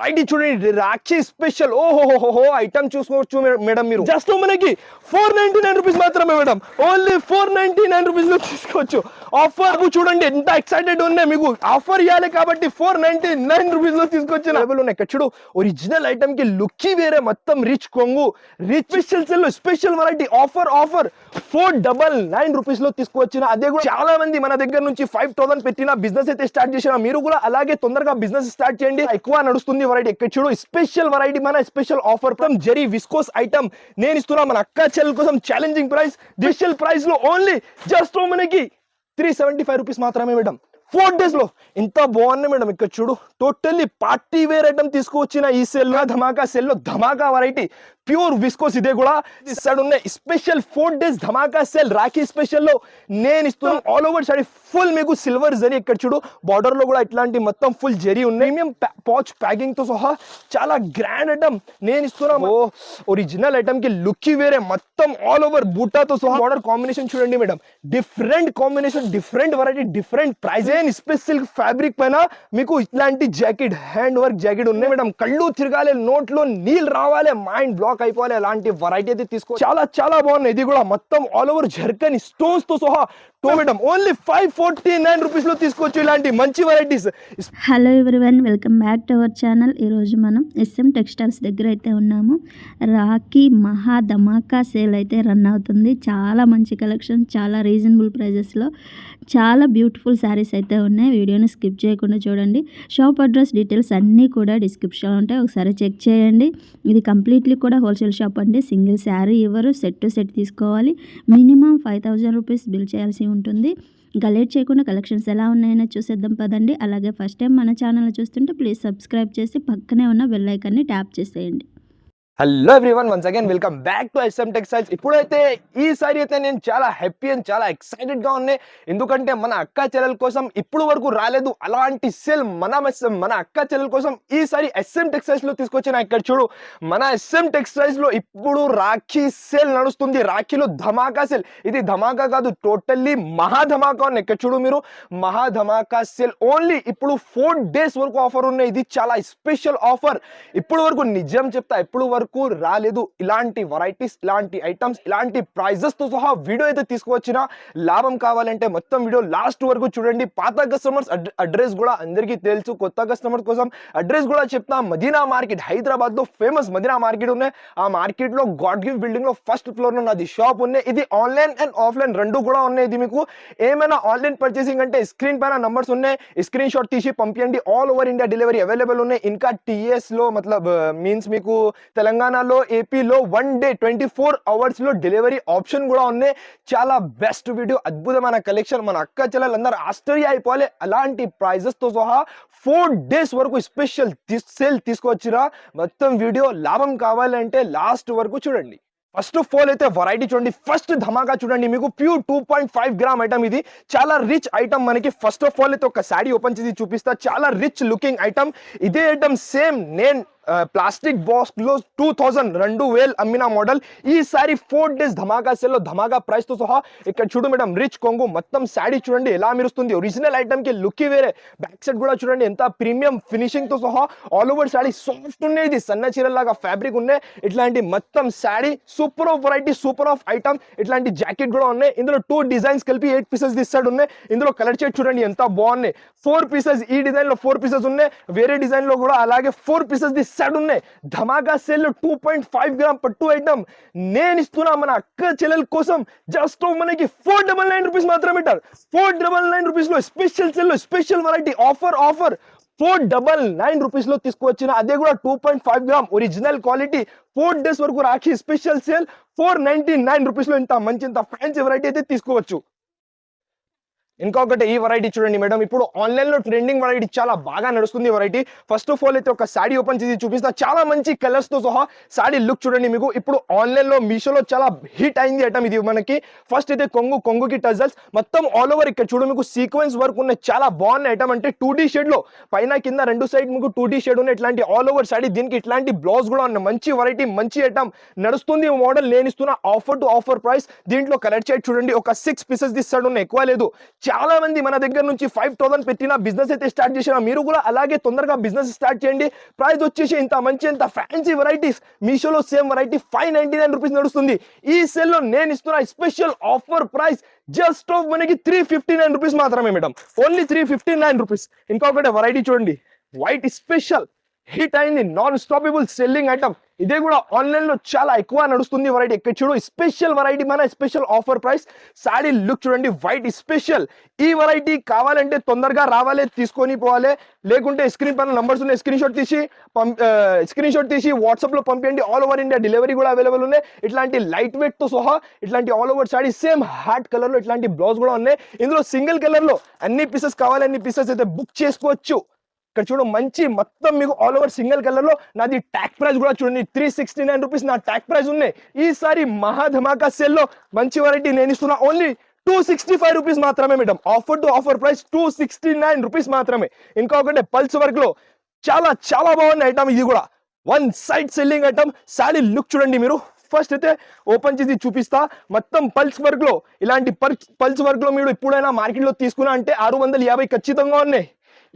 Variety చూడండి, Rakhi special. ఓహోహోహో item చూసుకోవచ్చు మేడం. మీరు జస్ట్ మనకి 499 రూపీస్ మాత్రమే మేడం. ఓన్లీ 499 రూపీస్ లో తీసుకోవచ్చు. ఆఫర్ చూడండి ఎంత ఎక్సైటెడ్ ఉన్నాయి. మీకు ఆఫర్ ఇవ్వాలి కాబట్టి 499 రూపీస్ లో తీసుకొచ్చిన అవైలబుల్ ఉన్నాయి. ఇక్కడ చూడు, ఒరిజినల్ ఐటమ్ కి లుక్ వేరే, మొత్తం రిచ్ కొంగు, rich special cell, special variety offer 499 rupees లో తీసుకొచ్చిన. అదే కూడా చాలా మంది మన దగ్గర నుంచి 5000 పెట్టిన బిజినెస్ అయితే స్టార్ట్ చేసిన. మీరు కూడా అలాగే తొందరగా బిజినెస్ స్టార్ట్ చేయండి, ఎక్కువ నడుస్తుంది వెరైటీ. ఇక్కడ చూడు, స్పెషల్ వెరైటీ, మన special offer zari viscose item నేను ఇస్తున్నా మన అక్క చెల్లెల కోసం. ఛాలెంజింగ్ ప్రైస్, స్పెషల్ ప్రైస్ లో ఓన్లీ జస్ట్ మనకి 375 రూపీస్ మాత్రమే మేడం. 4 days లో ఇంత బాగున్నాయి మేడం. ఇక్కడ చూడు, టోటల్లీ పార్టీ వేర్ ఐటమ్ తీసుకువచ్చిన ఈ సెల్ లో, ధమాకా సెల్ లో ధమాకా వెరైటీ ప్యూర్ విస్కోస్. ఇదే కూడా సైడ్ ఉన్నాయి స్పెషల్ 4 days ధమాకా సెల్ రాఖీ స్పెషల్ లో నేను ఇస్తున్నాను. ఆల్ ఓవర్ సారీ ఫుల్ మీకు సిల్వర్ జరీ. ఇక్కడ చూడు, బార్డర్ లో కూడా ఇట్లాంటి మొత్తం ఫుల్ జరీ ఉన్నాయి. ప్రీమియం పౌచ్ ప్యాకింగ్ తో సహా చాలా గ్రాండ్ ఐటమ్ నేను ఇస్తున్నాను. ఒరిజినల్ ఐటమ్ కి లుక్ వేరే, మొత్తం ఆల్ ఓవర్ బూటాతో సహా. బార్డర్ కాంబినేషన్ చూడండి madam, different combination, different variety, different price. Special fabric పైన మీకు ఇట్లాంటి జాకెట్, హ్యాండ్ వర్క్ జాకెట్ ఉన్నాయి మేడం. కళ్ళు తిరగాలి, నోట్లో నీళ్ళు రావాలి, మైండ్ బ్లాక్ అయిపోవాలి, అలాంటి వెరైటీ అయితే తీసుకో. చాలా చాలా బాగున్నాయి. ఇది కూడా మొత్తం ఆల్ ఓవర్ జర్కన్ స్టోన్స్ తో సహా మేడం. ఓన్లీ 549 రూపీస్ లో తీసుకోవచ్చు ఇలాంటి మంచి varieties. Hello everyone, welcome back to our channel. ఈరోజు మనం SM టెక్స్టైల్స్ దగ్గర అయితే ఉన్నాము. రాఖీ మహా ధమాకా సేల్ అయితే రన్ అవుతుంది. చాలా మంచి కలెక్షన్, చాలా రీజనబుల్ ప్రైజెస్లో చాలా బ్యూటిఫుల్ శారీస్ అయితే ఉన్నాయి. వీడియోని స్కిప్ చేయకుండా చూడండి. షాప్ అడ్రస్ డీటెయిల్స్ అన్నీ కూడా డిస్క్రిప్షన్లో ఉంటాయి, ఒకసారి చెక్ చేయండి. ఇది కంప్లీట్లీ కూడా హోల్సేల్ షాప్ అండి. సింగిల్ శారీ ఇవ్వరు, సెట్ టు సెట్ తీసుకోవాలి. మినిమం 5000 రూపీస్ బిల్ చేయాల్సి ఉంటుంది. ఇంకా లేట్ చేయకుండా కలెక్షన్స్ ఎలా ఉన్నాయో చూసేద్దాం పదండి. అలాగే ఫస్ట్ టైం మన ఛానల్ చూస్తుంటే ప్లీజ్ సబ్స్క్రైబ్ చేసి పక్కనే ఉన్న బెల్ ఐకాన్ని ట్యాప్ చేసేయండి. Hello everyone, once again welcome back to SM textiles. ఇప్పుడైతే ఈసారి అయితే నేను చాలా హ్యాపీ అండ్ చాలా ఎక్సైటెడ్ గా ఉన్నాయి. ఎందుకంటే మన అక్క చెల్లెల కోసం ఇప్పుడు వరకు రాలేదు అలాంటి సేల్ మన అక్క చెల్లెల కోసం ఈసారి SM టెక్స్టైల్స్ లో తీసుకొచ్చిన. ఇక్కడ చూడు, మన SM టెక్స్టైల్స్ లో ఇప్పుడు రాఖీ సేల్ నడుస్తుంది. రాఖీలో ధమాకా సేల్. ఇది ధమాకా కాదు, టోటల్లీ మహా ధమాకా ఉన్నాయి. ఇక్కడ చూడు మీరు, మహా ధమాకా సేల్ ఓన్లీ ఇప్పుడు 4 days వరకు ఆఫర్ ఉన్నాయి. ఇది చాలా స్పెషల్ ఆఫర్. ఇప్పుడు వరకు నిజం చెప్తా, ఇప్పుడు వరకు రాలేదు ఇలాంటి వెరైటీస్, ఇలాంటి ఐటమ్స్, ఇలాంటి ప్రైజెస్ తో సహా వీడియో అయితే తీసుకువచ్చిన. లాభం కావాలంటే మొత్తం వీడియో లాస్ట్ వరకు చూడండి. పాత కస్టమర్స్ అడ్రస్ కూడా అందరికీ తెలుసు, కొత్త కస్టమర్స్ కోసం అడ్రస్ కూడా చెప్తా. మదీనా మార్కెట్, హైదరాబాద్ లో ఫేమస్ మదీనా మార్కెట్ ఉన్నాయి. ఆ మార్కెట్ లో గాడ్ గిఫ్ట్ బిల్డింగ్ లో ఫస్ట్ ఫ్లోర్ లో నాది షాప్ ఉన్నాయి. ఇది ఆన్లైన్ అండ్ ఆఫ్లైన్ రెండు కూడా ఉన్నాయి. ఇది మీకు ఏమైనా ఆన్లైన్ పర్చేసింగ్ అంటే స్క్రీన్ పైన నంబర్స్ ఉన్నాయి, స్క్రీన్ షాట్ తీసి పంపించండి. All over India delivery available ఉన్నాయి. ఇంకా TS లో మతలబ్ మీన్స్ మీకు తెలంగాణలో, ఏపీలో 1 day 24 hours లో డెలివరీ ఆప్షన్ కూడా ఉన్నాయి. చాలా బెస్ట్ వీడియో, అద్భుతమైన కలెక్షన్. మన అక్క చెల్లెలు అందరూ ఆశ్చర్య అయిపోవాలి. అలాంటి ప్రైజెస్ తో సహా 4 days వరకు స్పెషల్ సేల్ తీసుకొచ్చిరా. మొత్తం వీడియో లాభం కావాలంటే లాస్ట్ వరకు చూడండి. ఫస్ట్ ఆఫ్ ఆల్ అయితే వెరైటీ చూడండి. ఫస్ట్ ధమాకా చూడండి, మీకు ప్యూర్ 2.5 గ్రామ్ ఐటమ్. ఇది చాలా రిచ్ ఐటమ్. మనకి ఫస్ట్ ఆఫ్ ఆల్ అయితే ఒక శారీ ఓపెన్ చేసి చూపిస్తా. చాలా రిచ్ లుకింగ్ ఐటమ్. ఇదే ఐటమ్ సేమ్ నేను ప్లాస్టిక్ బాక్స్ లో 2000 అమ్మిన మోడల్. ఈసారి 4 days ధమాకా సేల్ లో ధమాకా ప్రైస్ తో సహా. ఇక్కడ చూడు మేడం, రిచ్ కొంగు, మొత్తం శారీ చూడండి ఎలా మెరుస్తుంది. ఒరిజినల్ ఐటమ్ కి లుక్ వేరే. బ్యాక్ సైడ్ కూడా చూడండి ఎంత ప్రీమియం ఫినిషింగ్ తో సహా. ఆల్ ఓవర్ శారీ సాఫ్ట్ ఉన్నాయి. ఇది సన్న చీరలాగా ఫ్యాబ్రిక్ ఉన్నాయి. ఇట్లాంటి మొత్తం sari super of variety, super of item. ఇట్లాంటి జాకెట్ కూడా ఉన్నాయి. ఇందులో 2 డిజైన్స్ కలిపి 8 pieces దిస్ సైడ్ ఉన్నాయి. ఇందులో కలర్ షేడ్ చూడండి ఎంత బాగున్నాయి. 4 pieces ఈ డిజైన్ లో 4 pieces ఉన్నాయి. వేరే డిజైన్ లో కూడా అలాగే 4 pieces దిస్ సైడ్ ఉన్నాయి. ధమాకా సేల్ లో 2.5 గ్రామ్ పట్టు ఐటమ్ నేను ఇస్తున్నా మన అక్క చెల్లెల కోసం. జస్ట్ మనకి 499 రూపీస్ మాత్రమే. 499 రూపీస్ లో స్పెషల్ సేల్ లో స్పెషల్ వెరైటీ ఆఫర్ 499 రూపీస్ లో తీసుకువచ్చిన. అదే కూడా 2.5 గ్రామ్ ఒరిజినల్ క్వాలిటీ. 4 days వరకు రాఖీ స్పెషల్ సేల్ 499 రూపీస్ లో ఇంత మంచి, ఇంత ఫ్యాన్సీ వెరైటీ అయితే తీసుకోవచ్చు. ఇంకొకటి ఈ వెరైటీ చూడండి మేడం, ఇప్పుడు ఆన్లైన్ లో ట్రెండింగ్ వెరైటీ, చాలా బాగా నడుస్తుంది వెరైటీ. ఫస్ట్ ఆఫ్ ఆల్ అయితే ఒక సారీ ఓపెన్ చేసి చూపిస్తా. చాలా మంచి కలర్స్ తో సహా సారీ లుక్ చూడండి. మీకు ఇప్పుడు ఆన్లైన్ లో మీషోలో చాలా హిట్ అయింది ఐటమ్ ఇది మనకి. ఫస్ట్ అయితే కొంగుకి టజల్స్ మొత్తం ఆల్ ఓవర్. ఇక్కడ చూడు మీకు సీక్వెన్స్ వర్క్ ఉన్నాయి. చాలా బాగున్న ఐటమ్. అంటే 2D షేడ్ లో పైన కింద రెండు సైడ్ మీకు 2D షేడ్ ఉన్నాయి. ఇట్లాంటి ఆల్ ఓవర్ సారీ. దీనికి ఇట్లాంటి బ్లౌజ్ కూడా ఉన్నాయి. మంచి వెరైటీ, మంచి ఐటమ్ నడుస్తుంది మోడల్ నేను ఇస్తున్నా. Offer to offer price. దీంట్లో కలర్ షేడ్ చూడండి, ఒక 6 pieces దిస్ సైడ్ ఉన్నాయి, ఎక్కువ లేదు. చాలా మంది మన దగ్గర నుంచి 5,000 పెట్టిన బిజినెస్ అయితే స్టార్ట్ చేసిన మీరు కూడా అలాగే తొందరగా బిజినెస్ స్టార్ట్ చేయండి. ప్రైస్ వచ్చేసి ఇంత మంచి ఇంత ఫ్యాన్సీ వెరైటీస్ మీషోలో సేమ్ వెరైటీ 599 రూపీస్ నడుస్తుంది. ఈ సెల్ లో నేను ఇస్తున్న special offer price just of మనకి 359 రూపీస్ మాత్రమే మేడం. Only 359 rupees. ఇంకొకటి వెరైటీ చూడండి, వైట్ స్పెషల్ హిట్ అయింది, నాన్ స్టాపబుల్ సెల్లింగ్ ఐటమ్. ఇదే కూడా ఆన్లైన్ లో చాలా ఎక్కువ నడుస్తుంది వెరైటీ. ఇక్కడ చూడు స్పెషల్ వెరైటీ, మన special offer price. Saree look చూడండి, వైట్ స్పెషల్. ఈ వెరైటీ కావాలంటే తొందరగా రావాలి, తీసుకొని పోవాలి. లేకుంటే స్క్రీన్ పైన నంబర్స్ ఉన్నాయి, స్క్రీన్ షాట్ తీసి వాట్సాప్ లో పంపించండి. ఆల్ ఓవర్ ఇండియా డెలివరీ కూడా అవైలబుల్ ఉన్నాయి. ఇట్లాంటి లైట్ వెయిట్ తో సహా ఇట్లాంటి all over saree same heart colour లో ఇట్లాంటి బ్లౌజ్ కూడా ఉన్నాయి. ఇందులో సింగిల్ కలర్ లో అన్ని పీసెస్ కావాలి, అన్ని పీసెస్ అయితే బుక్ చేసుకోవచ్చు. ఇక్కడ చూడు మంచి మొత్తం మీకు ఆల్ ఓవర్ సింగిల్ కలర్ లో. నాది ట్యాగ్ ప్రైస్ కూడా చూడండి 369 రూపీస్ నా ట్యాగ్ ప్రైస్ ఉన్నాయి. ఈసారి మహా ధమాకా సేల్ లో మంచి వెరైటీ నేను ఇస్తున్నా ఓన్లీ 265 రూపీస్ మాత్రమే madam. Offer to offer price 269 rupees మాత్రమే. ఇంకొకటి పల్స్ వర్క్ లో చాలా చాలా బాగుంది ఐటమ్. ఇది కూడా one side selling item. Saree look చూడండి మీరు. ఫస్ట్ అయితే ఓపెన్ చేసి చూపిస్తా. మొత్తం పల్స్ వర్క్ లో ఇలాంటి పల్స్ వర్క్ లో మీరు ఎప్పుడైనా మార్కెట్ లో తీసుకున్నా అంటే 650 ఖచ్చితంగా ఉన్నాయి.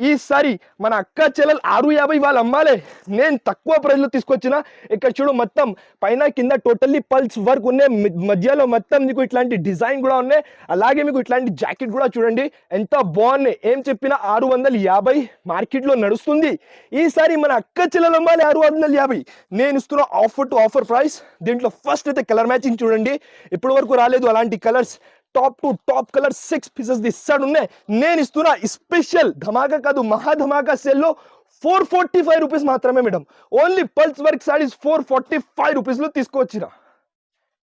ఈసారి మన అక్క చెల్లెలు 650 వాళ్ళు అమ్మాలే, నేను తక్కువ ప్రైస్ లో తీసుకొచ్చిన. ఇక్కడ చూడు మొత్తం పైన కింద టోటల్లీ పల్స్ వర్క్ ఉన్నాయి, మధ్యలో మొత్తం మీకు ఇట్లాంటి డిజైన్ కూడా ఉన్నాయి. అలాగే మీకు ఇట్లాంటి జాకెట్ కూడా చూడండి ఎంత బాగున్నాయి. ఏం చెప్పినా 650 మార్కెట్ లో నడుస్తుంది. ఈసారి మన అక్క చెల్లెలు అమ్మాలి 650. నేను ఇస్తున్న ఆఫర్ టు ఆఫర్ ప్రైస్. దీంట్లో ఫస్ట్ అయితే కలర్ మ్యాచింగ్ చూడండి, ఇప్పటి వరకు రాలేదు అలాంటి colours. Top to top colour 6 pieces ఇస్తాడు ఉన్నాయి. నేను ఇస్తున్నా స్పెషల్ ధమాకా కాదు, మహా ధమాకా సెల్ లో 445 రూపీస్ మాత్రమే madam. Only pulse work saris 445 rupees లో తీసుకొచ్చిన.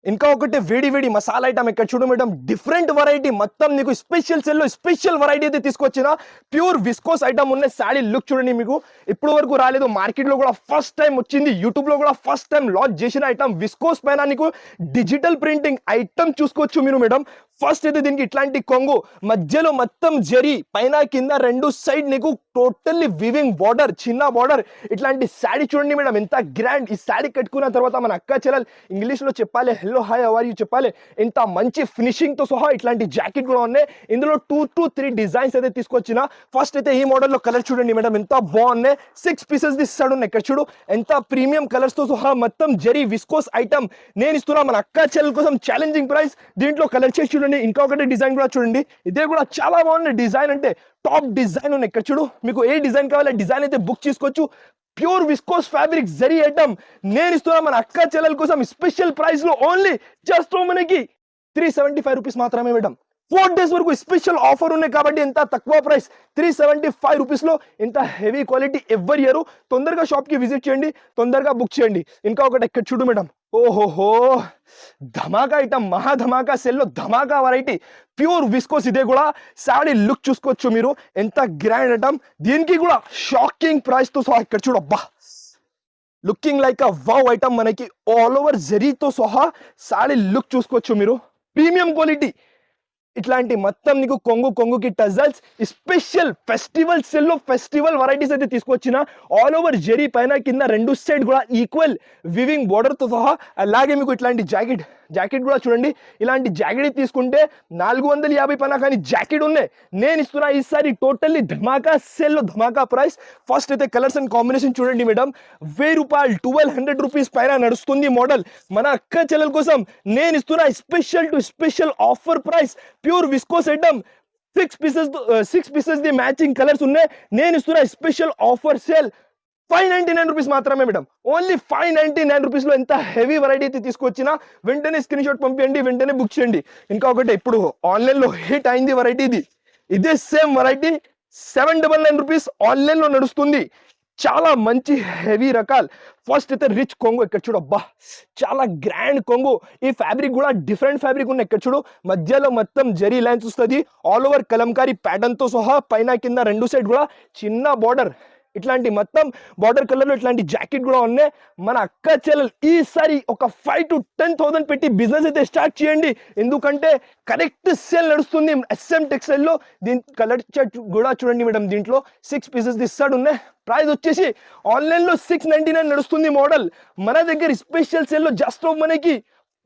ఇంకా ఒకటి వేడి వేడి మసాలా ఐటమ్. ఇక్కడ చూడు మేడం, డిఫరెంట్ వెరైటీ మొత్తం నీకు స్పెషల్ సెల్ లో స్పెషల్ వెరైటీ అయితే తీసుకొచ్చిన. ప్యూర్ విస్కోస్ ఐటమ్ ఉన్నాయి. సాడీ లుక్ చూడండి, మీకు ఇప్పుడు వరకు రాలేదు, మార్కెట్ లో కూడా ఫస్ట్ టైం వచ్చింది, యూట్యూబ్ లో కూడా ఫస్ట్ టైం లాంచ్ చేసిన ఐటమ్. విస్కోస్ పైన నీకు డిజిటల్ ప్రింటింగ్ ఐటమ్ చూసుకోవచ్చు మీరు మేడం. ఫస్ట్ అయితే దీనికి ఇట్లాంటి కొంగు, మధ్యలో మొత్తం జరీ, పైన కింద రెండు సైడ్ నీకు టోటల్లీ వివింగ్ బార్డర్, చిన్న బార్డర్. ఇట్లాంటి శాడీ చూడండి మేడం ఎంత గ్రాండ్. ఈ శాడీ కట్టుకున్న తర్వాత మన అక్క చెల్లెలు ఇంగ్లీష్ లో చెప్పాలి, hello hi how are you చెప్పాలి. ఎంత మంచి ఫినిషింగ్ తో సహా ఇట్లాంటి జాకెట్ కూడా ఉన్నాయి. ఇందులో 2 to 3 డిజైన్స్ అయితే తీసుకొచ్చిన. ఫస్ట్ అయితే ఈ మోడల్ లో కలర్ చూడండి మేడం ఎంత బాగున్నాయి. 6 పీసెస్ ఇస్తాడు. ఇక్కడ చూడు ఎంత ప్రీమియం కలర్స్ తో సహా మొత్తం జరీ విస్కోస్ ఐటమ్ నేను ఇస్తున్నా మన అక్క చెల్లెల కోసం ఛాలెంజింగ్ ప్రైస్. దీంట్లో కలర్ చేసి చూడండి, ఇంకొకటి డిజైన్ కూడా చూడండి, ఇదే కూడా చాలా బాగుంది. డిజైన్ అంటే టాప్ డిజైన్ ఉన్నాయి. ఇక్కడ చూడు మీకు ఏ డిజైన్ కావాలి డిజైన్ అయితే బుక్ చేసుకోవచ్చు. Pure viscose fabric zari item నేను ఇస్తున్నా మన అక్క చెల్లెల కోసం స్పెషల్ ప్రైస్ లో ఓన్లీ జస్ట్ మనకి 375 రూపీస్ మాత్రమే మేడం. 4 days వరకు స్పెషల్ ఆఫర్ ఉన్నాయి కాబట్టి ఎంత తక్కువ ప్రైస్ 375 రూపీస్ లో ఇంత హెవీ క్వాలిటీ ఎవరి ఇయర్. తొందరగా షాప్ కి విజిట్ చేయండి, తొందరగా బుక్ చేయండి. ఇంకా ఒకటి ఇక్కడ చూడు మేడం, ఓహోహో ధమాకా ఐటమ్, మహా ధమాకా సెల్ లో ధమాకా వెరైటీ ప్యూర్ విస్కోస్. ఇదే కూడా సాడీ లుక్ చూసుకోవచ్చు మీరు ఎంత గ్రాండ్ ఐటమ్. దీనికి కూడా షాకింగ్ ప్రైస్ తో సహా ఇక్కడ చూడు, అబ్బా looking like a wow item. మనకి ఆల్ ఓవర్ జరీతో సహా సాడీ లుక్ చూసుకోవచ్చు మీరు. ప్రీమియం క్వాలిటీ ఇట్లాంటి మొత్తం నీకు కొంగుకి టజల్స్ స్పెషల్ ఫెస్టివల్ సెల్ లో ఫెస్టివల్ వెరైటీస్ అయితే తీసుకొచ్చిన. ఆల్ ఓవర్ జరీ పైన కింద రెండు సైడ్ కూడా ఈక్వల్ వివింగ్ బోర్డర్ తో సహా. అలాగే మీకు ఇట్లాంటి జాకెట్ కూడా చూడండి. ఇలాంటి జాకెట్ తీసుకుంటే 450 పైన కానీ జాకెట్ ఉన్నాయి. నేను ఇస్తున్నా ఈసారి టోటల్లీ ధమాకా సెల్ లో ధమాకా ప్రైస్. ఫస్ట్ అయితే కలర్స్ అండ్ కాంబినేషన్ చూడండి మేడం, 1000 రూపాయలు 1200 రూపీస్ పైన నడుస్తుంది మోడల్. మన అక్క చెల్లెల కోసం నేను ఇస్తున్నా special to special offer price. Pure viscose item 6 pieces the matching colours ఉన్నాయి. నేను ఇస్తున్నా స్పెషల్ ఆఫర్ సేల్ 599 రూపీస్ మాత్రమే మేడం. ఓన్లీ 599 రూపీస్ లో ఎంత హెవీ వెరైటీ అయితే తీసుకొచ్చినా వెంటనే స్క్రీన్ షాట్ పంపించండి, వెంటనే బుక్ చేయండి. ఇంకా ఒకటి ఇప్పుడు ఆన్లైన్ లో హిట్ అయింది వెరైటీ ఇది. ఇదే సేమ్ వెరైటీ 799 రూపీస్ ఆన్లైన్ లో నడుస్తుంది. చాలా మంచి హెవీ రకాలు. ఫస్ట్ అయితే రిచ్ కొంగు. ఇక్కడ చూడు, అబ్బా చాలా గ్రాండ్ కొంగు. ఈ ఫ్యాబ్రిక్ కూడా డిఫరెంట్ ఫ్యాబ్రిక్ ఉన్నాయి. ఇక్కడ చూడు మధ్యలో మొత్తం జరీ లైన్స్ వస్తుంది. ఆల్ ఓవర్ కలంకారీ ప్యాటర్న్ తో సహా పైన కింద రెండు సైడ్ కూడా చిన్న బార్డర్, ఇట్లాంటి మొత్తం బార్డర్ కలర్ లో ఇట్లాంటి జాకెట్ కూడా ఉన్నాయి. మన అక్క చెల్లెలు ఈసారి ఒక 5 to 10,000 పెట్టి బిజినెస్ అయితే స్టార్ట్ చేయండి. ఎందుకంటే కరెక్ట్ సేల్ నడుస్తుంది SM టెక్స్టైల్ లో. దీని కలర్ చార్ట్ కూడా చూడండి మేడం, దీంట్లో 6 పీసెస్ ఇస్తాడు ఉన్నాయి. ప్రైస్ వచ్చేసి ఆన్లైన్ లో 699 నడుస్తుంది మోడల్. మన దగ్గర స్పెషల్ సేల్ లో జస్ట్ మనకి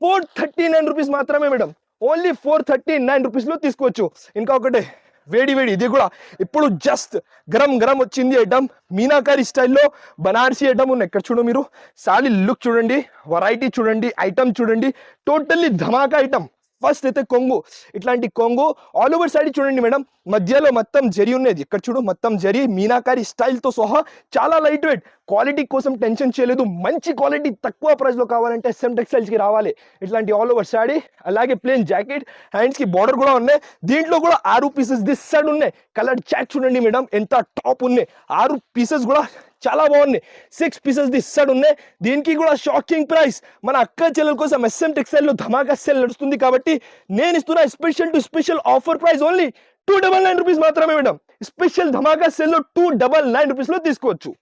439 రూపీస్ మాత్రమే మేడం. ఓన్లీ 439 రూపీస్లో తీసుకోవచ్చు. ఇంకా ఒకటి వేడి ఇది కూడా ఇప్పుడు జస్ట్ గరం వచ్చింది ఐటమ్. మీనాకారి స్టైల్లో బనారసి ఐటమ్ ఉన్నాయి. ఇక్కడ చూడు మీరు, సారీ లుక్ చూడండి, వెరైటీ చూడండి, ఐటమ్ చూడండి, టోటల్లీ ధమాకా ఐటమ్. ఫస్ట్ అయితే కొంగు, ఇట్లాంటి కొంగు ఆల్ ఓవర్ సైడ్ చూడండి మేడం, మధ్యలో మొత్తం జరి ఉన్నది. ఇక్కడ చూడు మొత్తం జరి మీనాకారి స్టైల్తో సహా చాలా లైట్ వెయిట్. క్వాలిటీ కోసం టెన్షన్ చేయలేదు, మంచి క్వాలిటీ తక్కువ ప్రైస్లో కావాలంటే SM టెక్స్టైల్స్కి రావాలి. ఇట్లాంటి ఆల్ ఓవర్ సాడీ, అలాగే ప్లేన్ జాకెట్, హ్యాండ్స్కి బార్డర్ కూడా ఉన్నాయి. దీంట్లో కూడా 6 పీసెస్ దిస్ సైడ్ ఉన్నాయి. కలర్ చాట్ చూడండి మేడం, ఎంత టాప్ ఉన్నాయి. 6 పీసెస్ కూడా చాలా బాగున్నాయి. 6 పీసెస్ దిస్ సైడ్ ఉన్నాయి. దీనికి కూడా షాకింగ్ ప్రైస్. మన అక్క చెల్లెల కోసం SM టెక్స్టైల్లో ధమాకా సేల్ నడుస్తుంది కాబట్టి నేను ఇస్తున్న special to special offer price only 299 rupees మాత్రమే మేడం. స్పెషల్ ధమాకా సేల్లో 299 రూపీస్లో తీసుకోవచ్చు.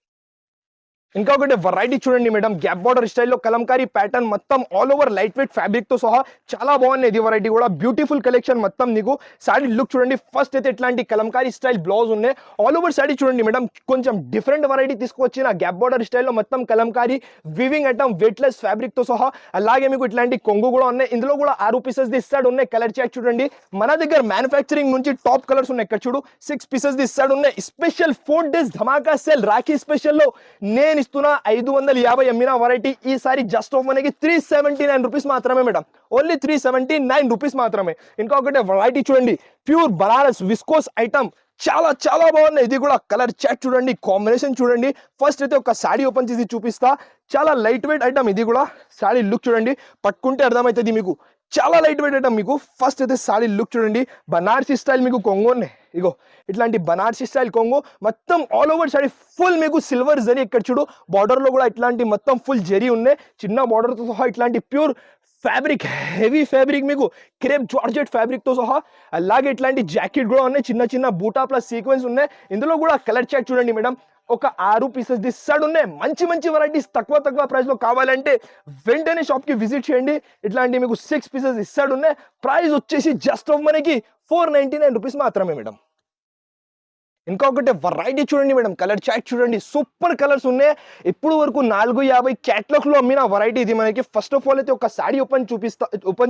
ఇంకొకటి వెరైటీ చూడండి మేడం, గ్యాప్ బార్డర్ స్టైల్లో కలంకారీ ప్యాటర్న్, మొత్తం all over light weight fabric తో సహా చాలా బాగుంది. ఇది వెరైటీ కూడా బ్యూటిఫుల్ కలెక్షన్. మొత్తం నీకు సారీ లుక్ చూడండి. ఫస్ట్ అయితే ఇట్లాంటి కలంకారీ స్టైల్ బ్లౌజ్ ఉన్నాయి. ఆల్ ఓవర్ సారీ చూడండి మేడం, కొంచెం డిఫరెంట్ వెరైటీ తీసుకొచ్చిన గ్యాప్ బార్డర్ స్టైల్లో మొత్తం Kalamkari weaving item, weightless fabric తో సహా. అలాగే మీకు ఇట్లాంటి కొంగు కూడా ఉన్నాయి. ఇందులో కూడా 6 పీసెస్ దిస్ సైడ్ ఉన్నాయి. కలర్ చాట్ చూడండి, మన దగ్గర మ్యానుఫ్యాక్చరింగ్ నుంచి టాప్ కలర్స్ ఉన్నాయి. ఇక్కడ చూడు 6 పీసెస్ దిస్ సైడ్ ఉన్నాయి. స్పెషల్ 4 days ధమాకా సేల్ రాఖీ స్పెషల్లో నేను ఇస్తున్నా 550 అమ్మిన వెరైటీ ఈసారి జస్ట్ ఆఫ్ మనకి 379 రూపీస్ మాత్రమే మేడం. ఓన్లీ 379 రూపీస్ మాత్రమే. ఇంకొకటి వెరైటీ చూడండి, ప్యూర్ బనారస్ విస్కోస్ ఐటమ్, చాలా బాగున్నాయి. ఇది కూడా కలర్ చాట్ చూడండి, కాంబినేషన్ చూడండి. ఫస్ట్ అయితే ఒక సాడీ ఓపెన్ చేసి చూపిస్తా. చాలా లైట్ వెయిట్ ఐటమ్. ఇది కూడా సాడీ లుక్ చూడండి, పట్టుకుంటే అర్థమవుతుంది మీకు, చాలా లైట్ వెయిట్ ఐటమ్. మీకు ఫస్ట్ అయితే సాడీ లుక్ చూడండి, బనారసి స్టైల్ మీకు కొంగు ఉన్నాయి. ఇగో ఇట్లాంటి బనారసి స్టైల్ కొంగు, మొత్తం ఆల్ ఓవర్ సాడీ ఫుల్ మీకు సిల్వర్ జరీ. ఇక్కడ చూడు బార్డర్ లో కూడా ఇట్లాంటి మొత్తం ఫుల్ జరీ ఉన్నాయి. చిన్న బార్డర్ తో సహా ఇట్లాంటి ప్యూర్ ఫ్యాబ్రిక్, హెవీ ఫ్యాబ్రిక్, మీకు క్రేప్ జార్జెట్ ఫ్యాబ్రిక్ తో సహా. అలాగే ఇట్లాంటి జాకెట్ కూడా ఉన్నాయి, చిన్న బూటా ప్లస్ సీక్వెన్స్ ఉన్నాయి. ఇందులో కూడా కలర్ చాట్ చూడండి మేడం, ఒక 6 పీసెస్ దిస్ సైడ్ ఉన్నాయి. మంచి వెరైటీస్ తక్కువ ప్రైస్ లో కావాలంటే వెంటనే షాప్ కి విజిట్ చేయండి. ఇట్లాంటి మీకు 6 పీసెస్ దిస్ సైడ్ ఉన్నాయి. ప్రైస్ వచ్చేసి జస్ట్ ఆఫ్ మనకి 499 రూపీస్ మాత్రమే మేడం. ఇంకొకటి వెరైటీ చూడండి మేడం, కలర్ చాట్ చూడండి, సూపర్ కలర్స్ ఉన్నాయి. ఇప్పుడు వరకు 450 క్యాటలాగ్ లో అమ్మిన వెరైటీ ఇది మనకి. ఫస్ట్ ఆఫ్ ఆల్ అయితే ఒక సారీ ఓపెన్